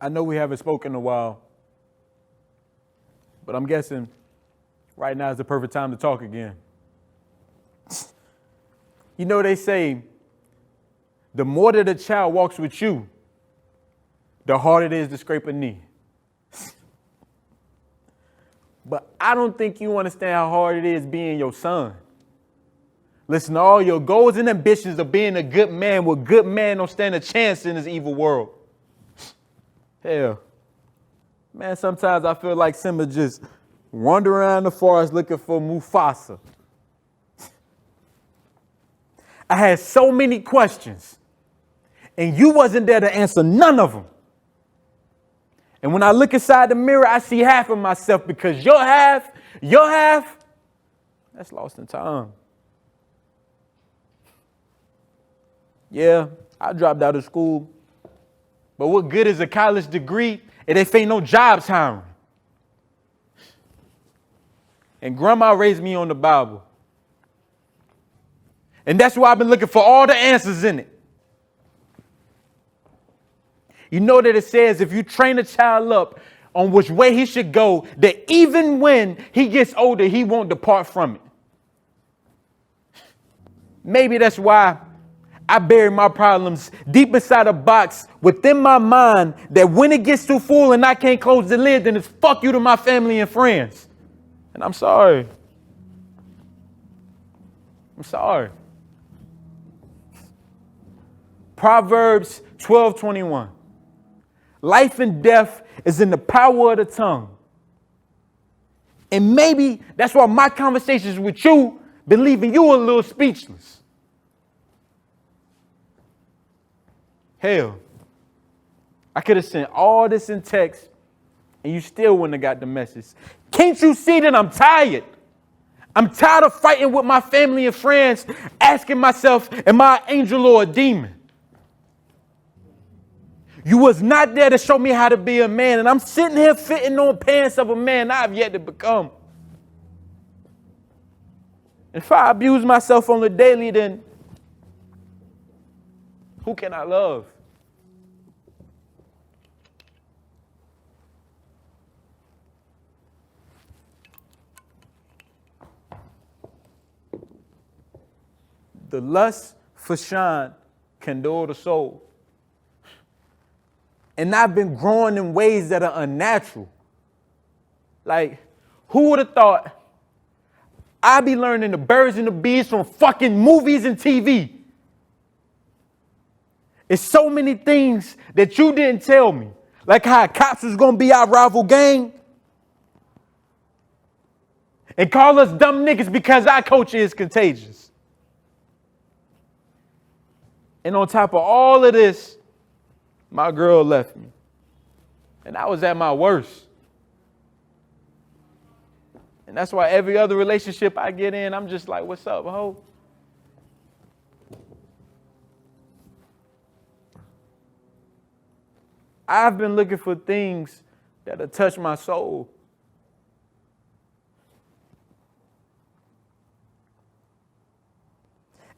I know we haven't spoken in a while, but I'm guessing right now is the perfect time to talk again. You know, they say the more that a child walks with you, the harder it is to scrape a knee. But I don't think you understand how hard it is being your son. Listen to all your goals and ambitions of being a good man, where good man don't stand a chance in this evil world. Hell, man, sometimes I feel like Simba just wander around the forest looking for Mufasa. I had so many questions, and you wasn't there to answer none of them. And when I look inside the mirror, I see half of myself, because your half, that's lost in time. Yeah, I dropped out of school, but what good is a college degree if ain't no jobs hiring? And grandma raised me on the Bible. And that's why I've been looking for all the answers in it. You know that it says if you train a child up on which way he should go, that even when he gets older, he won't depart from it. Maybe that's why I bury my problems deep inside a box within my mind, that when it gets too full and I can't close the lid, then it's fuck you to my family and friends. And I'm sorry. I'm sorry. Proverbs 12:21. Life and death is in the power of the tongue. And maybe that's why my conversations with you been leaving you a little speechless. Hell, I could have sent all this in text and you still wouldn't have got the message. Can't you see that I'm tired? I'm tired of fighting with my family and friends, asking myself, am I an angel or a demon? You was not there to show me how to be a man, and I'm sitting here fitting on pants of a man I've yet to become. If I abuse myself on the daily, then who can I love? The lust for shine can dull the soul. And I've been growing in ways that are unnatural. Like, who would have thought I'd be learning the birds and the bees from fucking movies and TV? It's so many things that you didn't tell me. Like how cops was going to be our rival gang. And call us dumb niggas because our culture is contagious. And on top of all of this, my girl left me. And I was at my worst. And that's why every other relationship I get in, I'm just like, what's up, ho? I've been looking for things that'll touch my soul.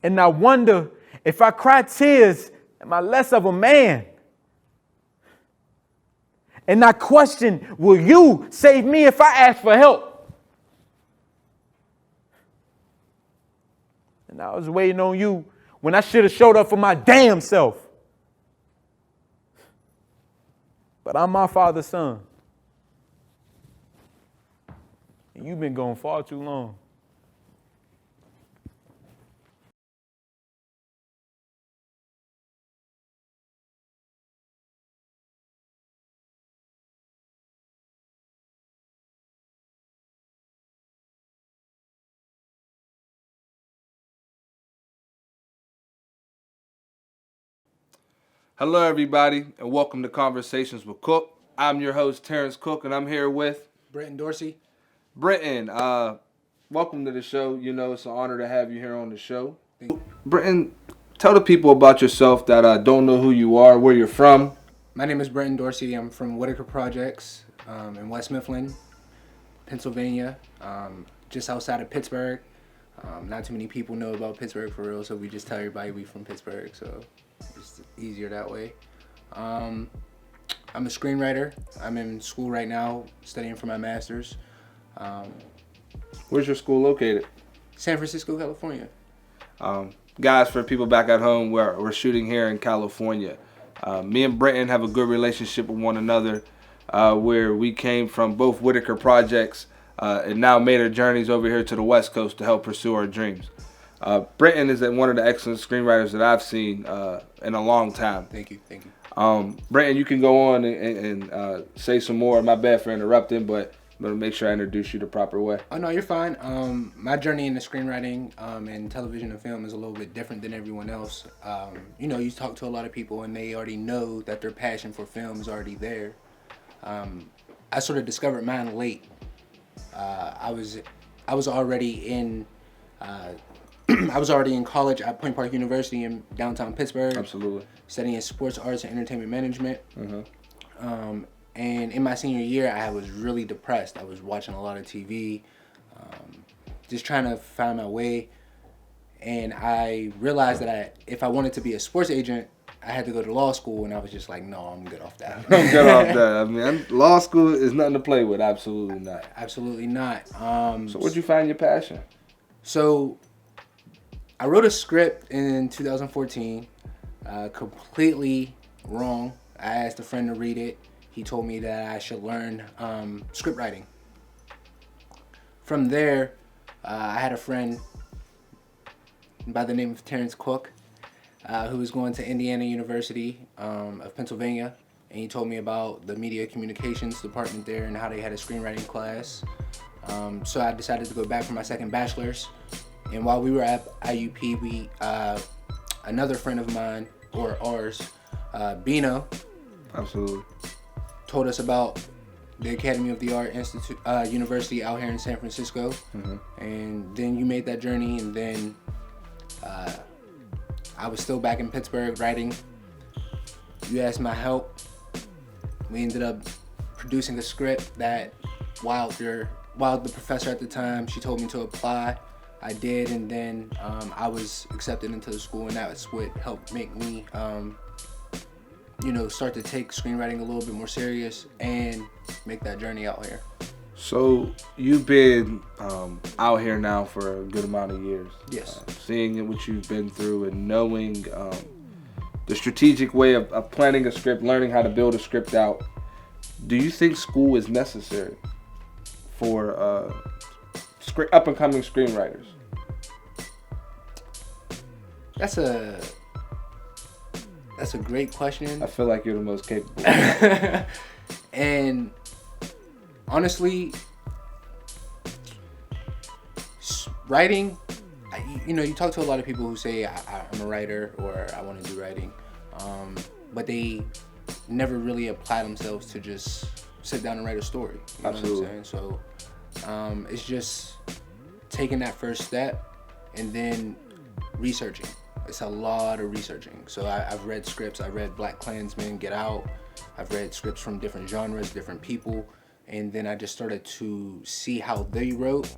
And I wonder, if I cry tears, am I less of a man? And I question, will you save me if I ask for help? And I was waiting on you when I should have showed up for my damn self. But I'm my father's son. And you've been gone far too long. Hello, everybody, and welcome to Conversations with Cook. I'm your host, Terrence Cook, and I'm here with Brenton Dorsey. Brenton. Welcome to the show. You know, it's an honor to have you here on the show. Brenton, tell the people about yourself that don't know who you are, where you're from. My name is Brenton Dorsey. I'm from Whitaker Projects in West Mifflin, Pennsylvania, just outside of Pittsburgh. Not too many people know about Pittsburgh for real, so we just tell everybody we from Pittsburgh, so it's easier that way. I'm I'm a screenwriter. I'm in school right now, studying for my master's. Where's your school located? San Francisco, California. Guys, for people back at home, we're shooting here in California. Me and Brenton have a good relationship with one another, where we came from both Whitaker projects and now made our journeys over here to the West Coast to help pursue our dreams. Brenton is one of the excellent screenwriters that I've seen in a long time. Thank you. Brenton, you can go on and say some more. My bad for interrupting, but I'm going to make sure I introduce you the proper way. Oh, no, you're fine. My journey into screenwriting and television and film is a little bit different than everyone else. You talk to a lot of people and they already know that their passion for film is already there. I sort of discovered mine late. I was already in college at Point Park University in downtown Pittsburgh. Absolutely. Studying sports arts and entertainment management. Mm-hmm. And in my senior year, I was really depressed. I was watching a lot of TV, just trying to find my way. And I realized that if I wanted to be a sports agent, I had to go to law school. And I was just like, no, I'm good off that. I'm good off that. I mean, law school is nothing to play with. Absolutely not. Absolutely not. So where'd you find your passion? So I wrote a script in 2014, completely wrong. I asked a friend to read it. He told me that I should learn script writing. From there, I had a friend by the name of Terrence Cook, who was going to Indiana University of Pennsylvania, and he told me about the media communications department there and how they had a screenwriting class. So I decided to go back for my second bachelor's, and while we were at IUP, another friend of mine, or ours, Bino, Absolutely. told us about the Academy of the Art Institute University out here in San Francisco. Mm-hmm. And then you made that journey, and then I was still back in Pittsburgh writing. You asked my help. We ended up producing a script that while the professor at the time, she told me to apply. I did, and then I was accepted into the school, and that's what helped make me start to take screenwriting a little bit more serious and make that journey out here. So you've been out here now for a good amount of years. Yes. Seeing what you've been through and knowing the strategic way of planning a script, learning how to build a script out. Do you think school is necessary for up-and-coming screenwriters? That's a great question. I feel like you're the most capable. And honestly, writing, you talk to a lot of people who say I'm a writer or I want to do writing, but they never really apply themselves to just sit down and write a story. You know Absolutely. what I'm saying? So it's just taking that first step and then researching. It's a lot of researching. So I've read scripts. I've read Black Klansman, Get Out. I've read scripts from different genres, different people. And then I just started to see how they wrote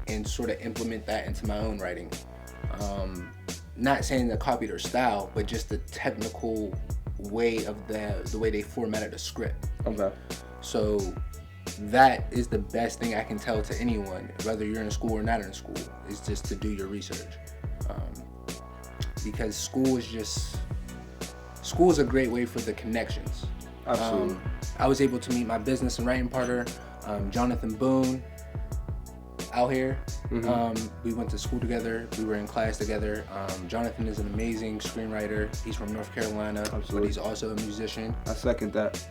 and sort of implement that into my own writing. Not saying to copy their style, but just the technical way of the way they formatted a script. Okay. So that is the best thing I can tell to anyone, whether you're in school or not in school, is just to do your research. Because school is a great way for the connections. Absolutely. I was able to meet my business and writing partner, Jonathan Boone, out here. Mm-hmm. We went to school together. We were in class together. Jonathan is an amazing screenwriter. He's from North Carolina, Absolutely. but he's also a musician. I second that.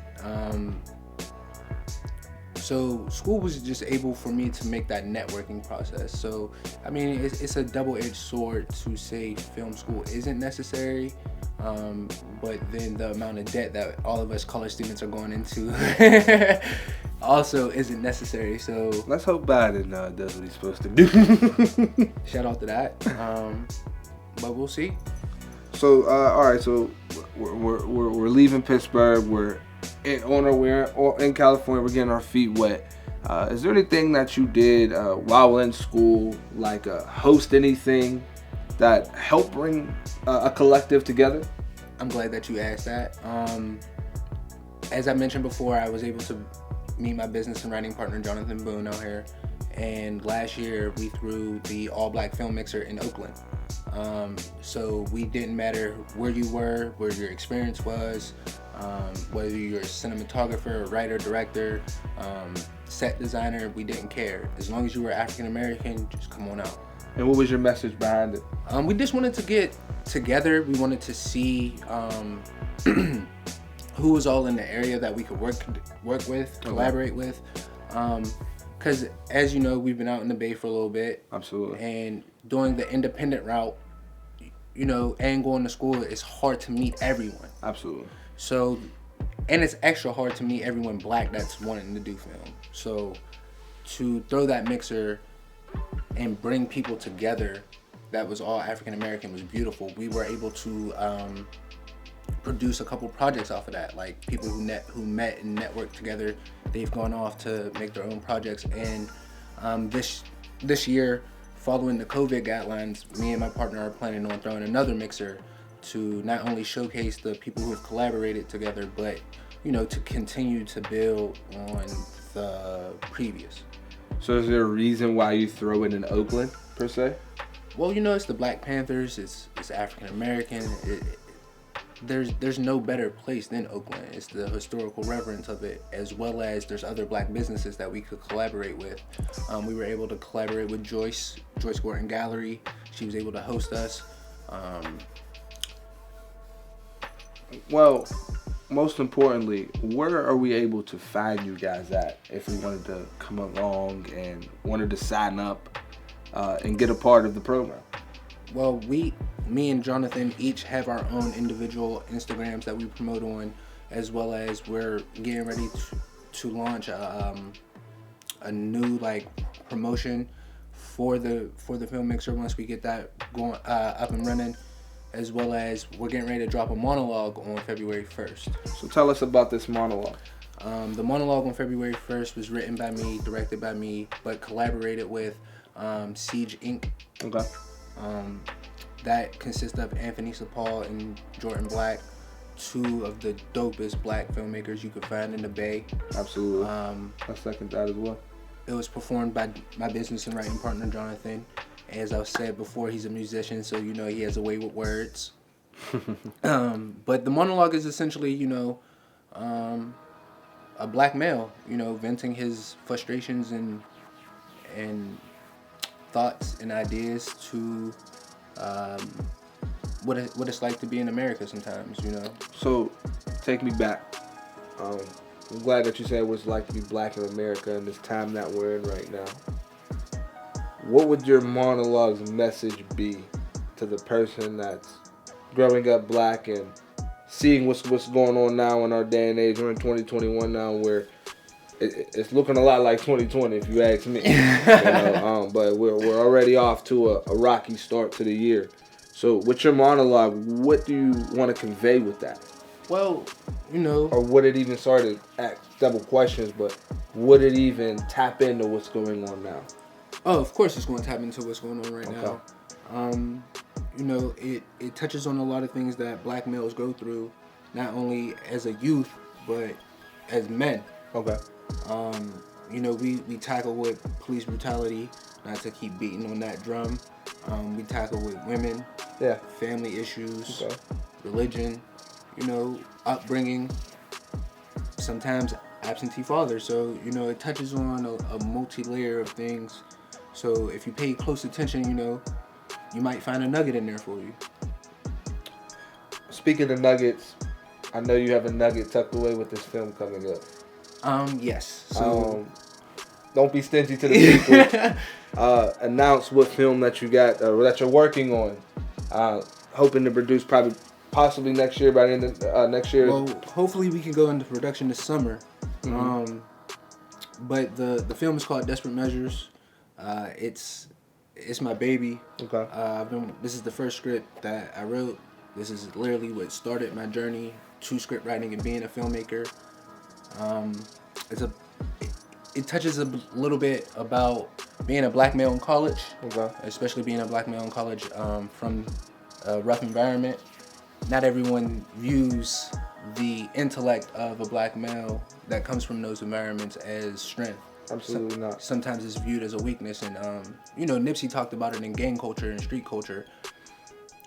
So school was just able for me to make that networking process. So, I mean, it's a double-edged sword to say film school isn't necessary, but then the amount of debt that all of us college students are going into also isn't necessary. So Let's hope Biden does what he's supposed to do. shout out to that. But we'll see. So, all right. So we're leaving Pittsburgh. We're in California. We're getting our feet wet. Is there anything that you did while in school, like host anything that helped bring a collective together? I'm glad that you asked that. as I mentioned before, I was able to meet my business and writing partner, Jonathan Boone, out here. And last year, we threw the all-black film mixer in Oakland. So we didn't matter where you were, where your experience was, whether you're a cinematographer, writer, director, set designer, we didn't care. As long as you were African American, just come on out. And what was your message behind it? We just wanted to get together. We wanted to see who was all in the area that we could work with, collaborate with. Because as you know, we've been out in the Bay for a little bit. Absolutely. And doing the independent route, you know, and going to school, it's hard to meet everyone. Absolutely. So, and it's extra hard to meet everyone black that's wanting to do film. So, to throw that mixer and bring people together that was all African American was beautiful. We were able to produce a couple projects off of that, like people who met and networked together. They've gone off to make their own projects, and this year, following the COVID guidelines, me and my partner are planning on throwing another mixer to not only showcase the people who have collaborated together, but you know, to continue to build on the previous. So is there a reason why you throw it in Oakland per se? Well, you know, it's the Black Panthers. It's African American. There's no better place than Oakland. It's the historical reverence of it, as well as there's other black businesses that we could collaborate with. We were able to collaborate with Joyce Gordon Gallery. She was able to host us. Well, most importantly, where are we able to find you guys at if we wanted to come along and wanted to sign up and get a part of the program? Well, me and Jonathan each have our own individual Instagrams that we promote on, as well as we're getting ready to launch a new like promotion for the film mixer once we get that going up and running, as well as we're getting ready to drop a monologue on February 1st. So tell us about this monologue. The monologue on February 1st was written by me, directed by me, but collaborated with Siege Inc. Okay. That consists of Anthony Sapal and Jordan Black, two of the dopest black filmmakers you could find in the Bay. Absolutely. I second that as well. It was performed by my business and writing partner, Jonathan. As I said before, he's a musician, so you know he has a way with words. But the monologue is essentially, you know, a black male, you know, venting his frustrations and thoughts and ideas to what it's like to be in America sometimes, you know. So, take me back. I'm glad that you said what it's like to be black in America in this time that we're in right now. What would your monologue's message be to the person that's growing up black and seeing what's going on now in our day and age? We're in 2021 now, where it's looking a lot like 2020, if you ask me. You know, but we're already off to a rocky start to the year. So with your monologue, what do you want to convey with that? Well, you know, or would it even start to ask double questions, but would it even tap into what's going on now? Oh, of course it's going to tap into what's going on right now. You know, it touches on a lot of things that black males go through, not only as a youth, but as men. Okay. You know, we tackle with police brutality, not to keep beating on that drum. We tackle with women, family issues, religion, you know, upbringing, sometimes absentee fathers. So, you know, it touches on a multi-layer of things. So if you pay close attention, you know, you might find a nugget in there for you. Speaking of nuggets, I know you have a nugget tucked away with this film coming up. Yes. So don't be stingy to the people. Announce what film that you got, that you're working on. Hoping to produce possibly next year, by the end of next year. Well, hopefully we can go into production this summer. Mm-hmm. But the film is called Desperate Measures. It's my baby. Okay. This is the first script that I wrote. This is literally what started my journey to script writing and being a filmmaker. It touches a little bit about being a black male in college, especially being a black male in college from a rough environment. Not everyone views the intellect of a black male that comes from those environments as strength. Absolutely not. Sometimes it's viewed as a weakness, and you know, Nipsey talked about it in gang culture and street culture.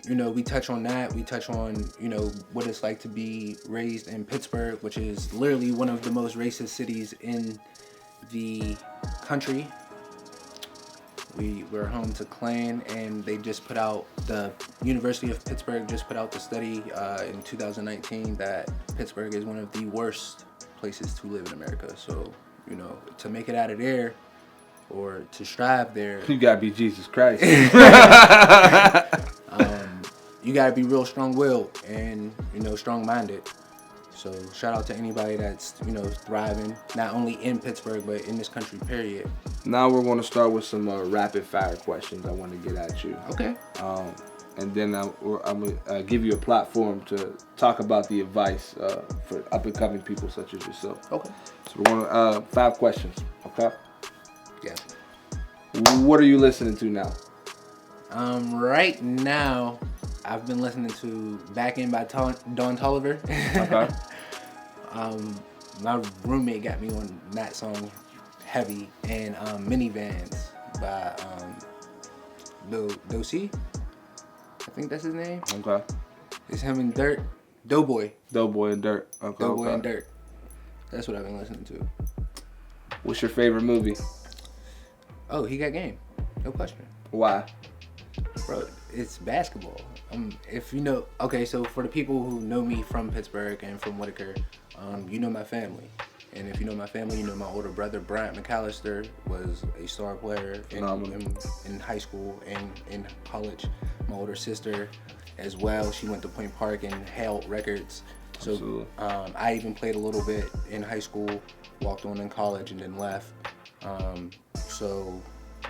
You know, we touch on that. We touch on, you know, what it's like to be raised in Pittsburgh, which is literally one of the most racist cities in the country. We're home to Klan, and they just put out, the University of Pittsburgh just put out the study in 2019 that Pittsburgh is one of the worst places to live in America. So, you know, to make it out of there or to strive there, You gotta be Jesus Christ. you gotta be real strong-willed and, you know, strong-minded. So shout out to anybody that's, you know, thriving, not only in Pittsburgh, but in this country, period. Now we're going to start with some rapid fire questions I want to get at you. Okay. And then I'm going to give you a platform to talk about the advice for up and coming people such as yourself. Okay. So we're going to 5 questions. Okay. Yeah. What are you listening to now? Right now, I've been listening to Back In by Don Toliver. Okay. My roommate got me on that song heavy, and Minivans by Dorsey. I think that's his name. Okay. It's him and Dirt. Doughboy. Doughboy and Dirt. Okay. Doughboy Okay. and Dirt. That's what I've been listening to. What's your favorite movie? Oh, he got game. No question. Why? Bro, it's basketball. If you know, okay, so for the people who know me from Pittsburgh and from Whitaker, you know my family. And if you know my family, you know my older brother, Bryant McAllister, was a star player in high school and in college. My older sister as well, she went to Point Park and held records. So I even played a little bit in high school, walked on in college, and then left. So,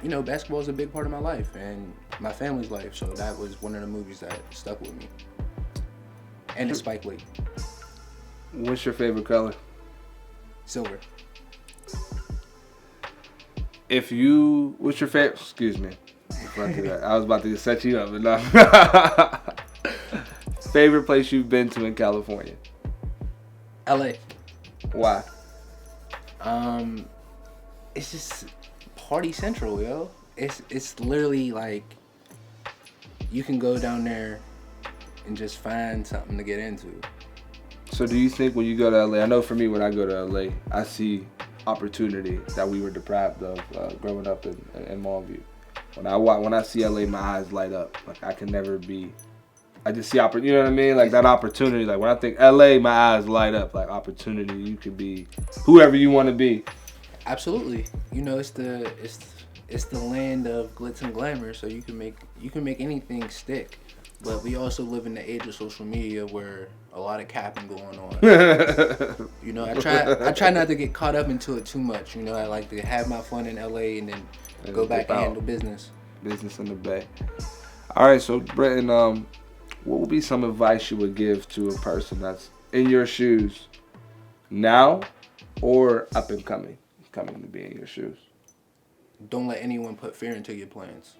you know, basketball is a big part of my life and my family's life. So that was one of the movies that stuck with me. And it's Spike Lee. What's your favorite color? Silver. What's your favorite? Excuse me. I was about to set you up, but no. Favorite place you've been to in California? LA. Why? It's just party central, yo. It's literally like you can go down there and just find something to get into. So do you think when you go to LA, I know for me when I go to LA, I see opportunity that we were deprived of growing up in Longview. When I see LA, my eyes light up. Like I can never be. I just see opportunity. You know what I mean? Like that opportunity. Like when I think LA, my eyes light up. Like opportunity. You could be whoever you want to be. Absolutely. You know, it's the land of glitz and glamour. So you can make anything stick. But we also live in the age of social media where a lot of capping going on. You know, I try not to get caught up into it too much. You know, I like to have my fun in LA and then go back and handle business. Business in the Bay. All right, so Brenton, what would be some advice you would give to a person that's in your shoes now or up and coming to be in your shoes? Don't let anyone put fear into your plans.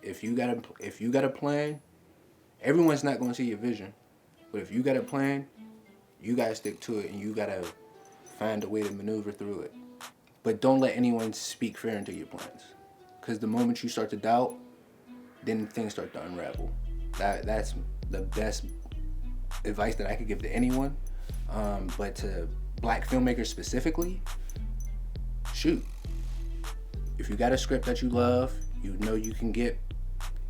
If you got a plan, everyone's not going to see your vision. But if you got a plan, you got to stick to it and you got to find a way to maneuver through it. But don't let anyone speak fear into your plans. Because the moment you start to doubt, then things start to unravel. That's the best advice that I could give to anyone. But to black filmmakers specifically, shoot. If you got a script that you love, you know you can get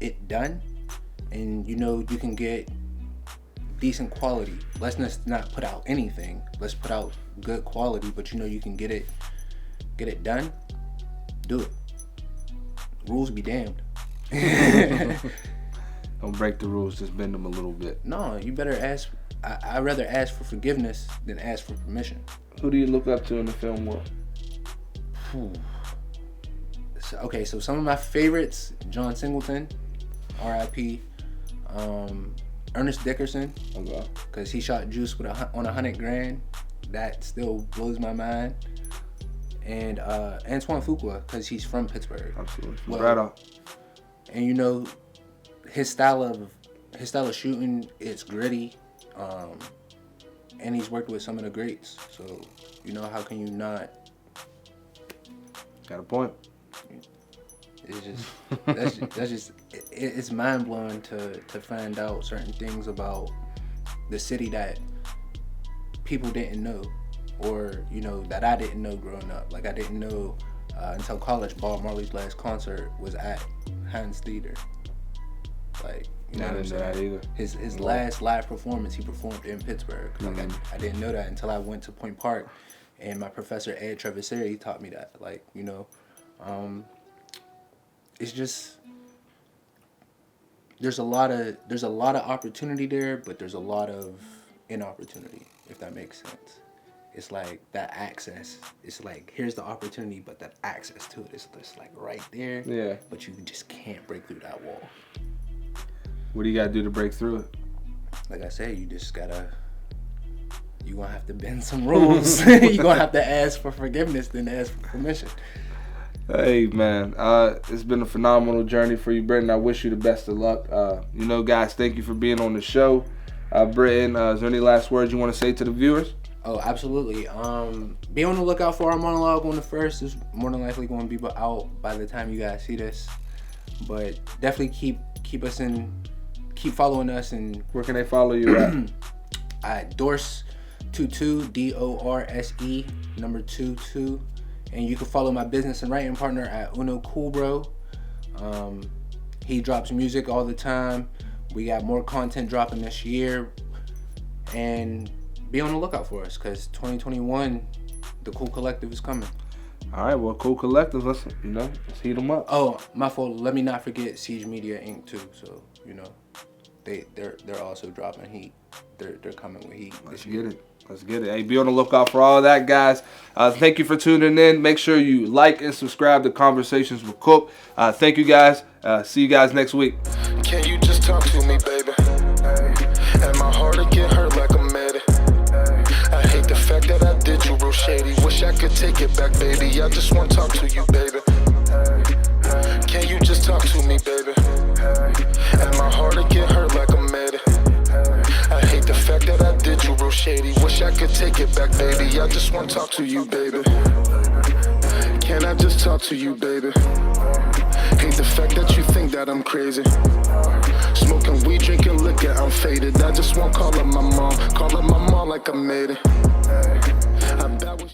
it done, and you know you can get decent quality. Let's not put out anything. Let's put out good quality, but you know you can get it done. Do it. Rules be damned. Don't break the rules, just bend them a little bit. No, you better ask. I'd rather ask for forgiveness than ask for permission. Who do you look up to in the film world? So some of my favorites: John Singleton, R.I.P. Ernest Dickerson, because he shot Juice on $100,000. That still blows my mind. And Antoine Fuqua, because he's from Pittsburgh. Absolutely. Well, right on. And you know, his style of shooting, it's gritty. And he's worked with some of the greats. So, you know, how can you not? Got a point. It's just it's mind blowing to find out certain things about the city that people didn't know, or you know that I didn't know growing up. Like I didn't know until college. Bob Marley's last concert was at Heinz Theater. Like you know I what I'm didn't know that saying? either. His last live performance he performed in Pittsburgh. Like I didn't know that until I went to Point Park, and my professor Ed Treviseri taught me that. Like you know. It's just there's a lot of opportunity there, but there's a lot of inopportunity, if that makes sense. It's like that access. It's like here's the opportunity, but that access to it is just like right there. Yeah. But you just can't break through that wall. What do you gotta do to break through it? Like I said, you're gonna have to bend some rules. You're gonna have to ask for forgiveness, then ask for permission. Hey man, it's been a phenomenal journey for you, Brenton. I wish you the best of luck. You know, guys, thank you for being on the show. Brenton, is there any last words you want to say to the viewers? Oh, absolutely. Be on the lookout for our monologue on the 1st. It's more than likely going to be out by the time you guys see this. But definitely keep following us. And Where can they follow you at? at Dorse22, DORSE, number 22. And you can follow my business and writing partner at Uno Cool Bro. He drops music all the time. We got more content dropping this year. And be on the lookout for us, because 2021, the Cool Collective is coming. All right, well, Cool Collective, let's heat them up. Oh, my fault. Let me not forget Siege Media Inc. too. So, you know, they're also dropping heat. They're coming with heat. Let's get it. Hey, be on the lookout for all that, guys. Thank you for tuning in. Make sure you like and subscribe to Conversations with Cook. Thank you, guys. See you guys next week. Can you just talk to me, baby? And my heart will get hurt like I'm mad. I hate the fact that I did you real shady. Wish I could take it back, baby. I just want to talk to you, baby. Can you just talk to me, baby? And my heart will get hurt like I'm mad. I hate the fact that I did you real shady. Wish I could take it back, baby. I just want to talk to you, baby. Can I just talk to you, baby? Hate the fact that you think that I'm crazy. Smoking weed, drinking liquor, I'm faded. I just want to call up my mom like I made it.